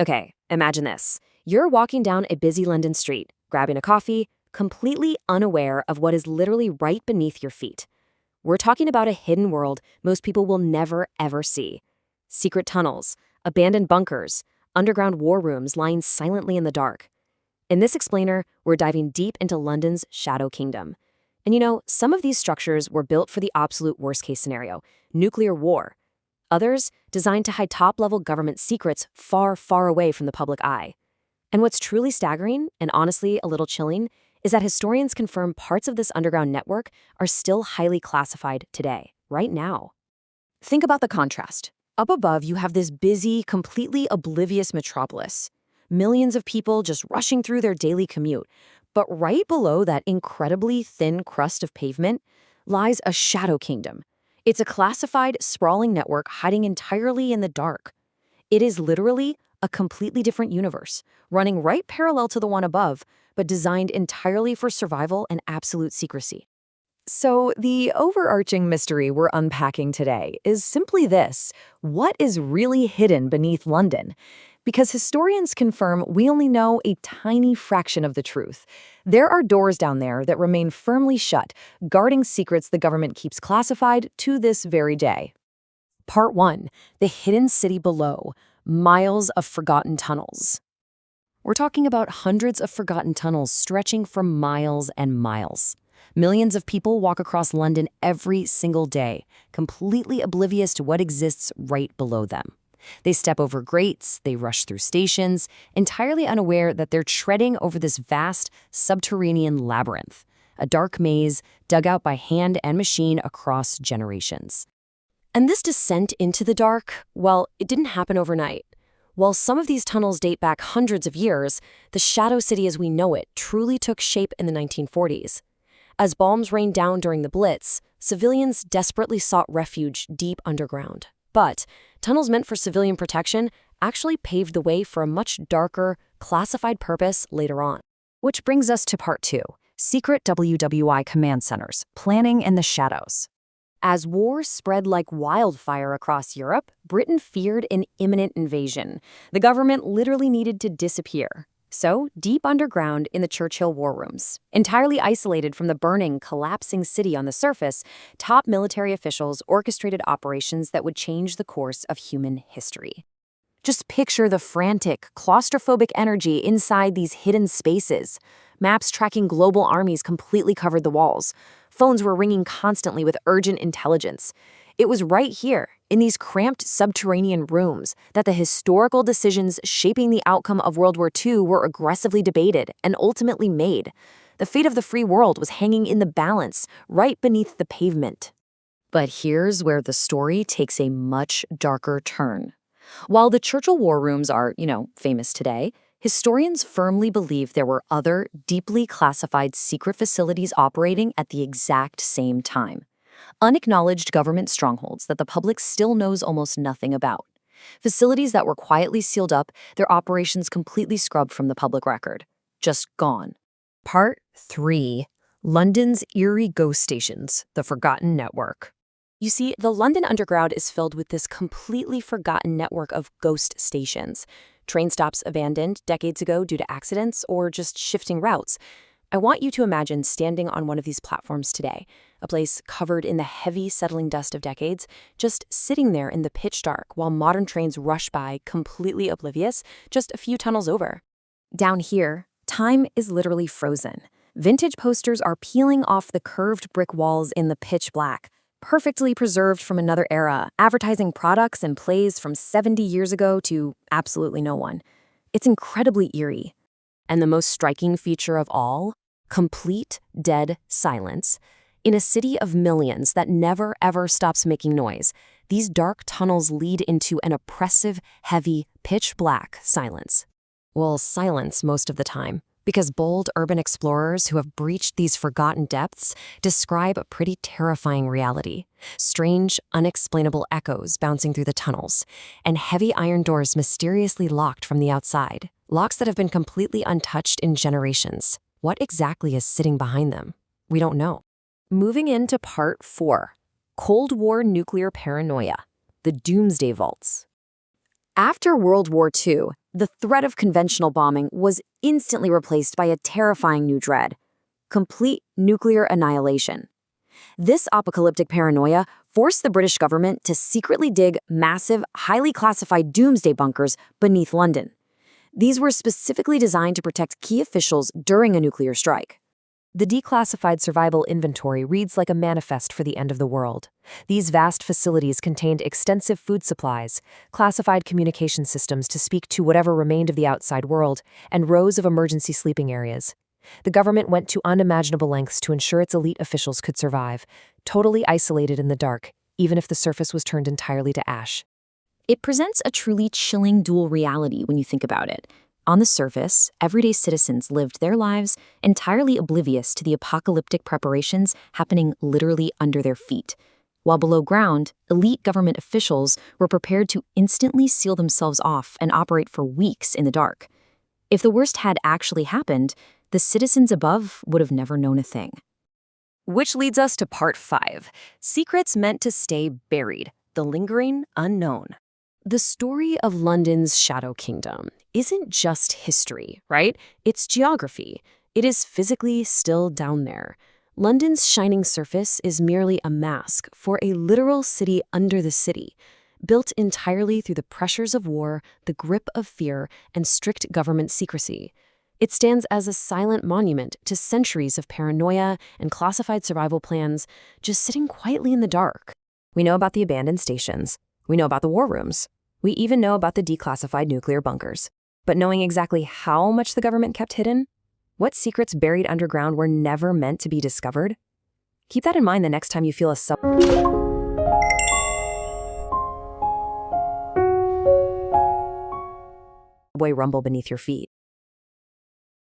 Okay, imagine this. You're walking down a busy London street, grabbing a coffee, completely unaware of what is literally right beneath your feet. We're talking about a hidden world most people will never, ever see. Secret tunnels, abandoned bunkers, underground war rooms lying silently in the dark. In this explainer, we're diving deep into London's Shadow Kingdom. And some of these structures were built for the absolute worst-case scenario, nuclear war. Others designed to hide top-level government secrets far, far away from the public eye. And what's truly staggering, and honestly a little chilling, is that historians confirm parts of this underground network are still highly classified today, right now. Think about the contrast. Up above, you have this busy, completely oblivious metropolis. Millions of people just rushing through their daily commute. But right below that incredibly thin crust of pavement lies a shadow kingdom. It's a classified, sprawling network hiding entirely in the dark. It is literally a completely different universe, running right parallel to the one above, but designed entirely for survival and absolute secrecy. So, the overarching mystery we're unpacking today is simply this: what is really hidden beneath London? Because historians confirm we only know a tiny fraction of the truth. There are doors down there that remain firmly shut, guarding secrets the government keeps classified to this very day. Part 1: The Hidden City Below. Miles of Forgotten Tunnels. We're talking about hundreds of forgotten tunnels stretching for miles and miles. Millions of people walk across London every single day, completely oblivious to what exists right below them. They step over grates, they rush through stations, entirely unaware that they're treading over this vast, subterranean labyrinth, a dark maze dug out by hand and machine across generations. And this descent into the dark, well, it didn't happen overnight. While some of these tunnels date back hundreds of years, the Shadow City as we know it truly took shape in the 1940s. As bombs rained down during the Blitz, civilians desperately sought refuge deep underground. But tunnels meant for civilian protection actually paved the way for a much darker, classified purpose later on. Which brings us to Part 2, Secret WWI Command Centers, Planning in the Shadows. As war spread like wildfire across Europe, Britain feared an imminent invasion. The government literally needed to disappear. So, deep underground in the Churchill war rooms, entirely isolated from the burning, collapsing city on the surface, top military officials orchestrated operations that would change the course of human history. Just picture the frantic, claustrophobic energy inside these hidden spaces. Maps tracking global armies completely covered the walls. Phones were ringing constantly with urgent intelligence. It was right here, in these cramped subterranean rooms, that the historical decisions shaping the outcome of World War II were aggressively debated and ultimately made. The fate of the free world was hanging in the balance, right beneath the pavement. But here's where the story takes a much darker turn. While the Churchill war rooms are, famous today, historians firmly believe there were other, deeply classified secret facilities operating at the exact same time. Unacknowledged government strongholds that the public still knows almost nothing about. Facilities that were quietly sealed up, their operations completely scrubbed from the public record. Just gone. Part 3. London's Eerie Ghost Stations, the Forgotten Network. You see, the London Underground is filled with this completely forgotten network of ghost stations. Train stops abandoned decades ago due to accidents or just shifting routes. I want you to imagine standing on one of these platforms today, a place covered in the heavy settling dust of decades, just sitting there in the pitch dark while modern trains rush by completely oblivious, just a few tunnels over. Down here, time is literally frozen. Vintage posters are peeling off the curved brick walls in the pitch black, perfectly preserved from another era, advertising products and plays from 70 years ago to absolutely no one. It's incredibly eerie. And the most striking feature of all? Complete, dead silence. In a city of millions that never ever stops making noise, these dark tunnels lead into an oppressive, heavy, pitch black silence. Well, silence most of the time, because bold urban explorers who have breached these forgotten depths describe a pretty terrifying reality. Strange, unexplainable echoes bouncing through the tunnels, and heavy iron doors mysteriously locked from the outside. Locks that have been completely untouched in generations. What exactly is sitting behind them? We don't know. Moving into Part 4. Cold War Nuclear Paranoia. The Doomsday Vaults. After World War II, the threat of conventional bombing was instantly replaced by a terrifying new dread: complete nuclear annihilation. This apocalyptic paranoia forced the British government to secretly dig massive, highly classified doomsday bunkers beneath London. These were specifically designed to protect key officials during a nuclear strike. The declassified survival inventory reads like a manifest for the end of the world. These vast facilities contained extensive food supplies, classified communication systems to speak to whatever remained of the outside world, and rows of emergency sleeping areas. The government went to unimaginable lengths to ensure its elite officials could survive, totally isolated in the dark, even if the surface was turned entirely to ash. It presents a truly chilling dual reality when you think about it. On the surface, everyday citizens lived their lives entirely oblivious to the apocalyptic preparations happening literally under their feet. While below ground, elite government officials were prepared to instantly seal themselves off and operate for weeks in the dark. If the worst had actually happened, the citizens above would have never known a thing. Which leads us to part 5, secrets meant to stay buried, the lingering unknown. The story of London's Shadow Kingdom isn't just history, right? It's geography. It is physically still down there. London's shining surface is merely a mask for a literal city under the city, built entirely through the pressures of war, the grip of fear, and strict government secrecy. It stands as a silent monument to centuries of paranoia and classified survival plans just sitting quietly in the dark. We know about the abandoned stations. We know about the war rooms. We even know about the declassified nuclear bunkers. But knowing exactly how much the government kept hidden, what secrets buried underground were never meant to be discovered? Keep that in mind the next time you feel a subway rumble beneath your feet.